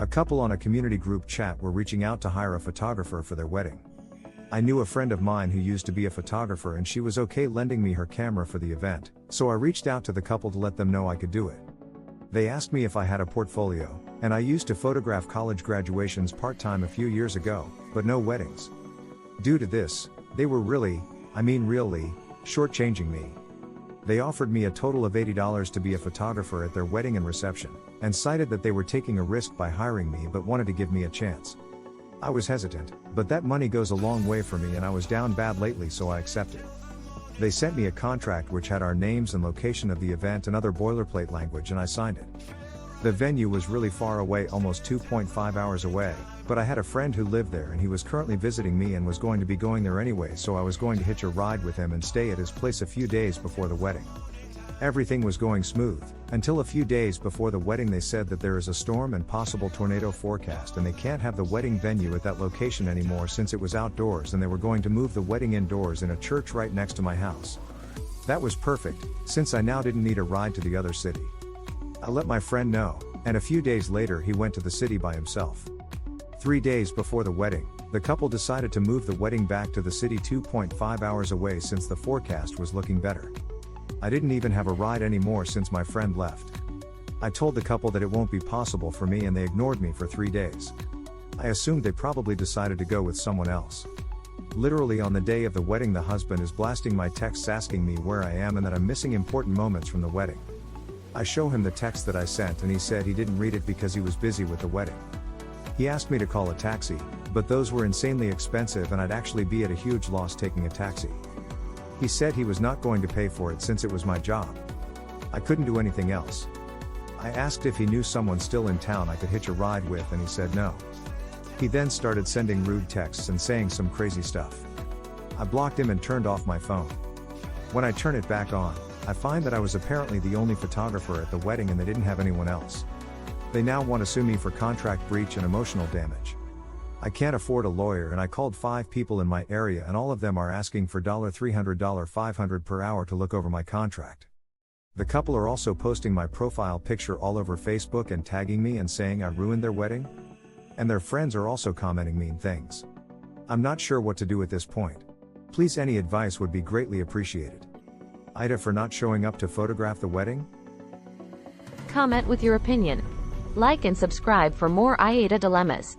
A couple on a community group chat were reaching out to hire a photographer for their wedding. I knew a friend of mine who used to be a photographer and she was okay lending me her camera for the event, so I reached out to the couple to let them know I could do it. They asked me if I had a portfolio, and I used to photograph college graduations part-time a few years ago, but no weddings. Due to this, they were really shortchanging me. They offered me a total of $80 to be a photographer at their wedding and reception, and cited that they were taking a risk by hiring me but wanted to give me a chance. I was hesitant, but that money goes a long way for me and I was down bad lately, so I accepted. They sent me a contract which had our names and location of the event and other boilerplate language, and I signed it. The venue was really far away, almost 2.5 hours away, but I had a friend who lived there and he was currently visiting me and was going to be going there anyway, so I was going to hitch a ride with him and stay at his place a few days before the wedding. Everything was going smooth, until a few days before the wedding they said that there is a storm and possible tornado forecast and they can't have the wedding venue at that location anymore since it was outdoors, and they were going to move the wedding indoors in a church right next to my house. That was perfect, since I now didn't need a ride to the other city. I let my friend know, and a few days later he went to the city by himself. 3 days before the wedding, the couple decided to move the wedding back to the city 2.5 hours away since the forecast was looking better. I didn't even have a ride anymore since my friend left. I told the couple that it won't be possible for me and they ignored me for 3 days. I assumed they probably decided to go with someone else. Literally on the day of the wedding the husband is blasting my texts asking me where I am and that I'm missing important moments from the wedding. I show him the text that I sent and he said he didn't read it because he was busy with the wedding. He asked me to call a taxi, but those were insanely expensive and I'd actually be at a huge loss taking a taxi. He said he was not going to pay for it since it was my job. I couldn't do anything else. I asked if he knew someone still in town I could hitch a ride with and he said no. He then started sending rude texts and saying some crazy stuff. I blocked him and turned off my phone. When I turn it back on, I find that I was apparently the only photographer at the wedding and they didn't have anyone else. They now want to sue me for contract breach and emotional damage. I can't afford a lawyer and I called 5 people in my area and all of them are asking for $300, $500 per hour to look over my contract. The couple are also posting my profile picture all over Facebook and tagging me and saying I ruined their wedding. And their friends are also commenting mean things. I'm not sure what to do at this point. Please, any advice would be greatly appreciated. AITA for not showing up to photograph the wedding? Comment with your opinion. Like and subscribe for more AITA dilemmas.